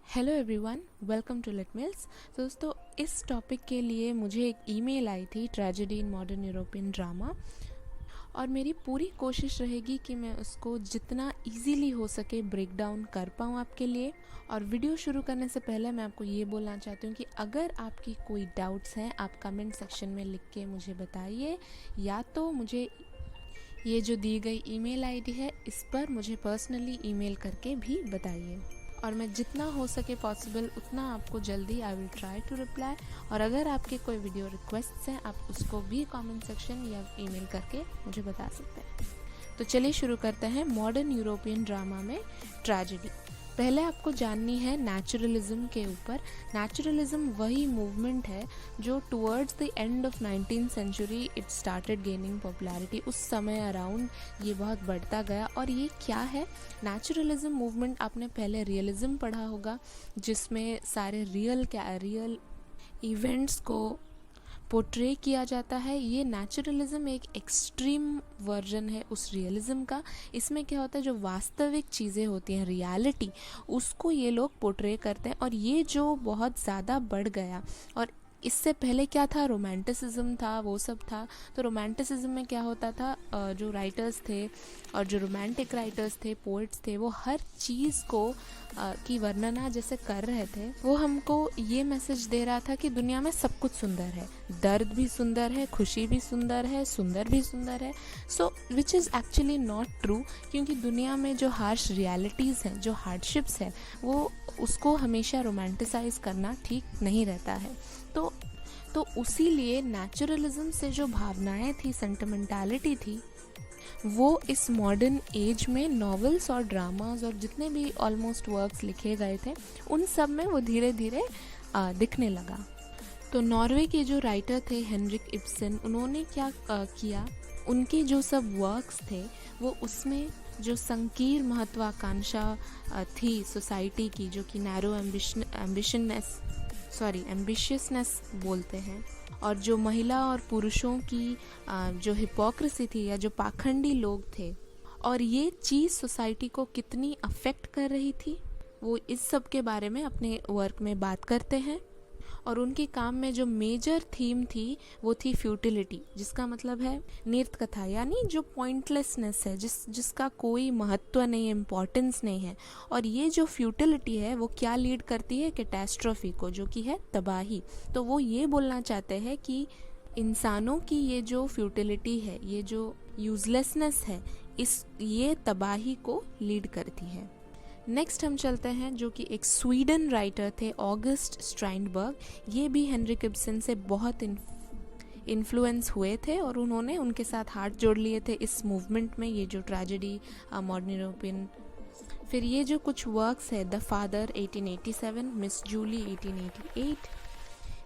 Hello everyone, welcome to Lit Mills. तो दोस्तों, इस टॉपिक के लिए मुझे एक ईमेल आई थी, tragedy in modern European drama, और मेरी पूरी कोशिश रहेगी कि मैं उसको जितना इजीली हो सके ब्रेक डाउन कर पाऊँ आपके लिए। और वीडियो शुरू करने से पहले मैं आपको ये बोलना चाहती हूँ कि अगर आपकी कोई डाउट्स हैं आप कमेंट सेक्शन में लिख के मुझे बताइए, या तो मुझे ये जो दी गई ईमेल आईडी है इस पर मुझे पर्सनली ईमेल करके भी बताइए, और मैं जितना हो सके पॉसिबल उतना आपको जल्दी I will try to reply. और अगर आपके कोई वीडियो रिक्वेस्ट्स हैं आप उसको भी कमेंट सेक्शन या ईमेल करके मुझे बता सकते हैं। तो चलिए शुरू करते हैं मॉडर्न यूरोपियन ड्रामा में ट्रेजेडी। पहले आपको जाननी है नेचुरलिज्म के ऊपर। नेचुरलिज्म वही मूवमेंट है जो towards the end of 19th century it started gaining popularity. उस समय अराउंड ये बहुत बढ़ता गया। और ये क्या है नेचुरलिज्म मूवमेंट? आपने पहले रियलिज्म पढ़ा होगा, जिसमें सारे रियल इवेंट्स को पोर्ट्रे किया जाता है। ये नेचुरलिज्म एक एक्सट्रीम वर्जन है उस रियलिज्म का। इसमें क्या होता है, जो वास्तविक चीज़ें होती हैं, रियलिटी, उसको ये लोग पोर्ट्रे करते हैं। और ये जो बहुत ज़्यादा बढ़ गया, और इससे पहले क्या था, रोमांटिसिज्म था, वो सब था। तो रोमांटिसिज्म में क्या होता था, जो राइटर्स थे और जो रोमांटिक राइटर्स थे, पोइट्स थे, वो हर चीज़ को की वर्णना जैसे कर रहे थे, वो हमको ये मैसेज दे रहा था कि दुनिया में सब कुछ सुंदर है, दर्द भी सुंदर है, खुशी भी सुंदर है, सुंदर भी सुंदर है। So which is actually not true, क्योंकि दुनिया में जो हार्श रियलिटीज़ हैं, जो हार्डशिप्स है, वो उसको हमेशा रोमांटिसाइज करना ठीक नहीं रहता है। तो उसी लिए नेचुरलिज्म से जो भावनाएं थी, सेंटिमेंटालिटी थी, वो इस मॉडर्न एज में नॉवेल्स और ड्रामास और जितने भी ऑलमोस्ट वर्क्स लिखे गए थे उन सब में वो धीरे धीरे दिखने लगा। तो नॉर्वे के जो राइटर थे हेनरिक इब्सन, उन्होंने क्या किया, उनके जो सब वर्क्स थे वो उसमें जो संकीर्ण महत्वाकांक्षा थी सोसाइटी की, जो कि नैरो एम्बिशियसनेस बोलते हैं, और जो महिला और पुरुषों की जो हिपोक्रेसी थी या जो पाखंडी लोग थे, और ये चीज़ सोसाइटी को कितनी अफेक्ट कर रही थी, वो इस सब के बारे में अपने वर्क में बात करते हैं। और उनके काम में जो मेजर थीम थी वो थी फ्यूटिलिटी, जिसका मतलब है निरर्थ कथा, यानी जो पॉइंटलेसनेस है, जिसका कोई महत्व नहीं, इम्पोर्टेंस नहीं है। और ये जो फ्यूटिलिटी है वो क्या लीड करती है, कैटास्ट्रोफी को, जो कि है तबाही। तो वो ये बोलना चाहते हैं कि इंसानों की ये जो फ्यूटिलिटी है, ये जो यूजलेसनेस है, ये तबाही को लीड करती है। नेक्स्ट हम चलते हैं, जो कि एक स्वीडन राइटर थे, ऑगस्ट स्ट्राइनबर्ग। ये भी हेनरिक इब्सन से बहुत इन्फ्लुएंस हुए थे और उन्होंने उनके साथ हाथ जोड़ लिए थे इस मूवमेंट में, ये जो ट्रेजेडी मॉडर्न यूरोपियन। फिर ये जो कुछ वर्क्स है, द फादर 1887, मिस जूली 1888,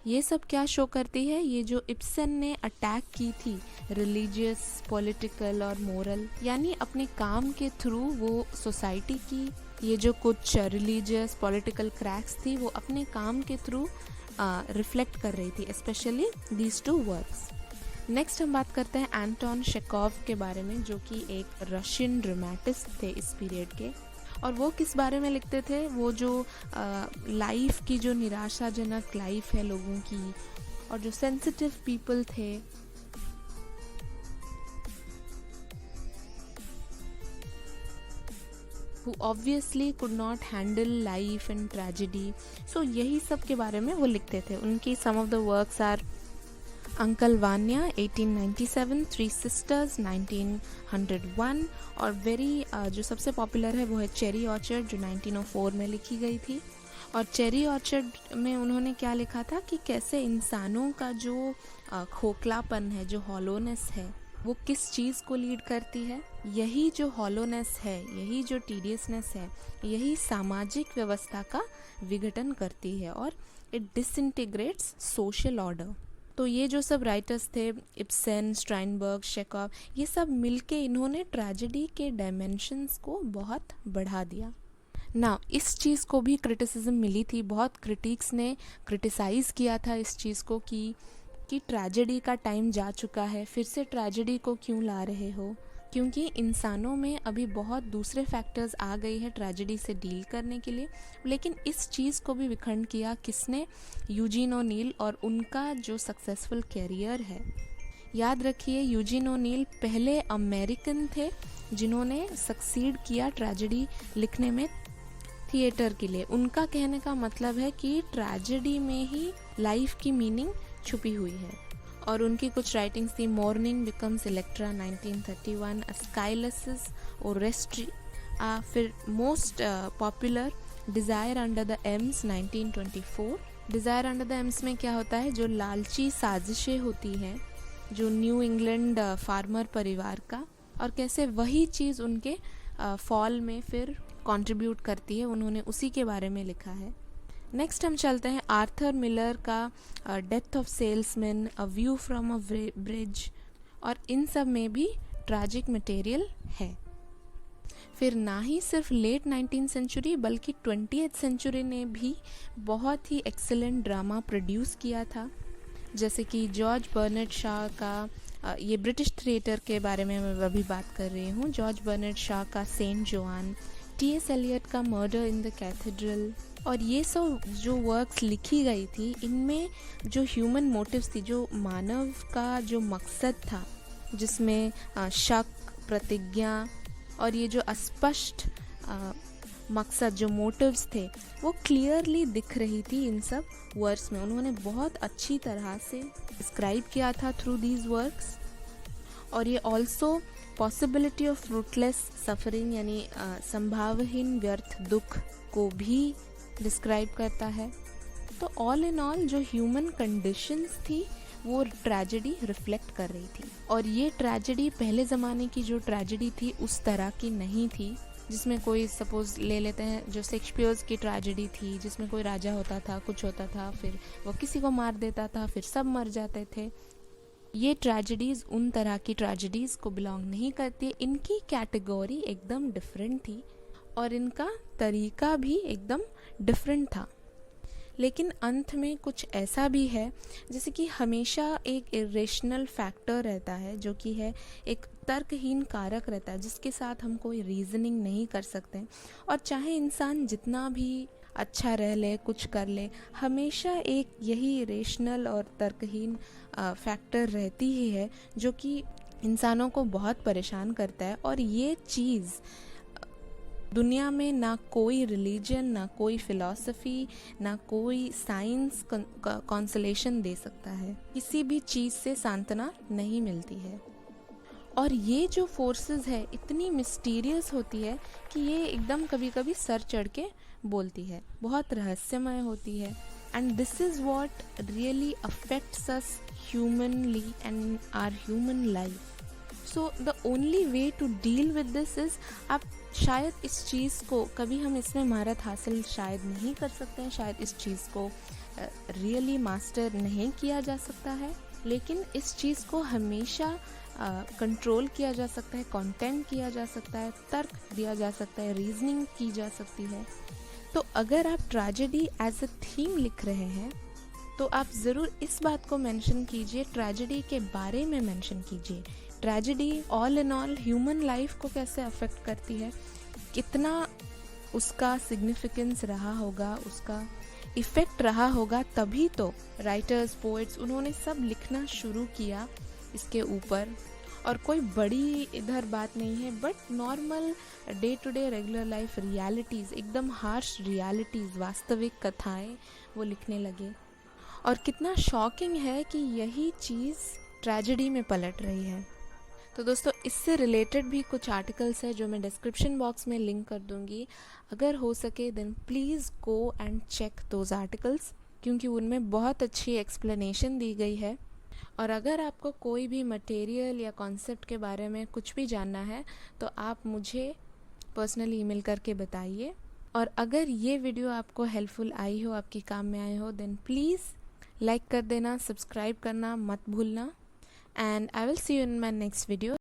ये सब क्या शो करती है, ये जो इब्सन ने अटैक की थी रिलीजियस, पॉलिटिकल और मोरल, यानी अपने काम के थ्रू वो सोसाइटी की ये जो कुछ रिलीजियस पॉलिटिकल क्रैक्स थी वो अपने काम के थ्रू रिफ्लेक्ट कर रही थी, specially these two works. Next हम बात करते हैं एंटोन चेखोव के बारे में, जो कि एक रशियन ड्रामेटिस्ट थे इस पीरियड के। और वो किस बारे में लिखते थे, वो जो लाइफ की जो निराशाजनक लाइफ है लोगों की, और जो सेंसिटिव पीपल थे, who obviously could not handle life and tragedy. So यही सब के बारे में वो लिखते थे। उनकी some of the works are uncle Vanya 1897, three sisters 1901, और वेरी जो सबसे पॉपुलर है वो है चेरी ऑर्चर्ड, जो 1904 में लिखी गई थी। और चेरी ऑर्चर्ड में उन्होंने क्या लिखा था कि कैसे इंसानों का जो खोखलापन है, जो हॉलोनेस है, वो किस चीज़ को लीड करती है। यही जो हॉलोनेस है, यही जो टीडियसनेस है, यही सामाजिक व्यवस्था का विघटन करती है और इट डिसइंटीग्रेट्स सोशल ऑर्डर। तो ये जो सब राइटर्स थे, इब्सन, स्ट्राइनबर्ग, चेखोव, ये सब मिलके इन्होंने ट्रेजेडी के डायमेंशंस को बहुत बढ़ा दिया ना। इस चीज़ को भी क्रिटिसिज्म मिली थी, बहुत क्रिटिक्स ने क्रिटिसाइज़ किया था इस चीज़ को कि ट्रेजेडी का टाइम जा चुका है, फिर से ट्रेजेडी को क्यों ला रहे हो, क्योंकि इंसानों में अभी बहुत दूसरे फैक्टर्स आ गए हैं ट्रेजेडी से डील करने के लिए। लेकिन इस चीज़ को भी विखंड किया किसने? यूजीन ओनील और उनका जो सक्सेसफुल कैरियर है। याद रखिए, यूजीन ओनील पहले अमेरिकन थे जिन्होंने सक्सीड किया ट्रेजेडी लिखने में थिएटर के लिए। उनका कहने का मतलब है कि ट्रेजेडी में ही लाइफ की मीनिंग छुपी हुई है। और उनकी कुछ राइटिंग्स थी, मॉर्निंग बिकम्स इलेक्ट्रा 1931, स्काइलसिस ओरेस्ट्री, फिर most popular desire under the AIIMS 1924। Desire under the AIIMS में क्या होता है? जो लालची साजिशें होती हैं जो न्यू इंग्लैंड फार्मर परिवार का, और कैसे वही चीज़ उनके फॉल में फिर कंट्रीब्यूट करती है, उन्होंने उसी के बारे में लिखा है। नेक्स्ट हम चलते हैं आर्थर मिलर का death of salesman, a view from a bridge, और इन सब में भी ट्रैजिक मटेरियल है। फिर ना ही सिर्फ लेट 19th सेंचुरी बल्कि 20th सेंचुरी ने भी बहुत ही एक्सेलेंट ड्रामा प्रोड्यूस किया था, जैसे कि जॉर्ज बर्नर्ड शॉ का ये ब्रिटिश थिएटर के बारे में मैं अभी बात कर रही हूँ। जॉर्ज बर्नर्ड शॉ का सेंट जोआन, टी.एस. एलियट का मर्डर इन द कैथेड्रल, और ये सब जो वर्क्स लिखी गई थी, इनमें जो ह्यूमन मोटिव्स थी, जो मानव का जो मकसद था, जिसमें शक, प्रतिज्ञा और ये जो अस्पष्ट मकसद, जो मोटिव्स थे, वो क्लियरली दिख रही थी इन सब वर्क्स में। उन्होंने बहुत अच्छी तरह से डिस्क्राइब किया था थ्रू दीज वर्क्स। और ये also possibility of fruitless suffering, यानी संभावहीन व्यर्थ दुख को भी डिस्क्राइब करता है। तो ऑल इन ऑल जो ह्यूमन कंडीशंस थी वो ट्रेजेडी रिफ्लेक्ट कर रही थी। और ये ट्रेजेडी पहले ज़माने की जो ट्रेजेडी थी उस तरह की नहीं थी, जिसमें कोई सपोज ले लेते हैं जो शेक्सपियर्स की ट्रेजेडी थी, जिसमें कोई राजा होता था, कुछ होता था, फिर वो किसी को मार देता था, फिर सब मर जाते थे। ये ट्रेजेडीज़ उन तरह की ट्रेजेडीज़ को बिलोंग नहीं करती। इनकी कैटेगरी एकदम डिफरेंट थी और इनका तरीका भी एकदम डिफरेंट था। लेकिन अंत में कुछ ऐसा भी है, जैसे कि हमेशा एक इरेशनल फैक्टर रहता है, जो कि है एक तर्कहीन कारक रहता है, जिसके साथ हम कोई रीजनिंग नहीं कर सकते। और चाहे इंसान जितना भी अच्छा रह ले, कुछ कर ले, हमेशा एक यही इरेशनल और तर्कहीन फैक्टर रहती ही है, जो कि इंसानों को बहुत परेशान करता है। और ये चीज़ दुनिया में ना कोई रिलीजन, ना कोई फिलॉसफी, ना कोई साइंस कंसोलेशन दे सकता है। किसी भी चीज़ से सांत्वना नहीं मिलती है। और ये जो फोर्सेस है इतनी मिस्टीरियस होती है कि ये एकदम कभी कभी सर चढ़ के बोलती है, बहुत रहस्यमय होती है। And this is what really affects us humanly and our human life. So the only way to deal with this is, आप शायद इस चीज़ को, कभी हम इसमें महारत हासिल शायद नहीं कर सकते हैं, शायद इस चीज़ को रियली मास्टर नहीं किया जा सकता है, लेकिन इस चीज़ को हमेशा कंट्रोल किया जा सकता है, कंटेंट किया जा सकता है, तर्क दिया जा सकता है, रीजनिंग की जा सकती है। तो अगर आप ट्रेजेडी एज अ थीम लिख रहे हैं तो आप ज़रूर इस बात को मेंशन कीजिए, ट्रेजेडी के बारे में मेंशन कीजिए। Tragedy all in all human life को कैसे अफेक्ट करती है, कितना उसका सिग्निफिकेंस रहा होगा, उसका इफ़ेक्ट रहा होगा, तभी तो राइटर्स, पोइट्स, उन्होंने सब लिखना शुरू किया इसके ऊपर। और कोई बड़ी इधर बात नहीं है, but normal day to day regular life realities, एकदम हार्श रियलिटीज़, वास्तविक कथाएं वो लिखने लगे। और कितना शॉकिंग है कि यही चीज़ ट्रेजेडी में पलट रही है। तो दोस्तों, इससे रिलेटेड भी कुछ आर्टिकल्स हैं जो मैं डिस्क्रिप्शन बॉक्स में लिंक कर दूंगी। अगर हो सके then please go and check those articles, क्योंकि उनमें बहुत अच्छी एक्सप्लेनेशन दी गई है। और अगर आपको कोई भी मटेरियल या कॉन्सेप्ट के बारे में कुछ भी जानना है तो आप मुझे पर्सनली ईमेल करके बताइए। और अगर ये वीडियो आपको हेल्पफुल आई हो, आपके काम में आए हो, देन प्लीज़ लाइक कर देना, सब्सक्राइब करना मत भूलना। And I will see you in my next video.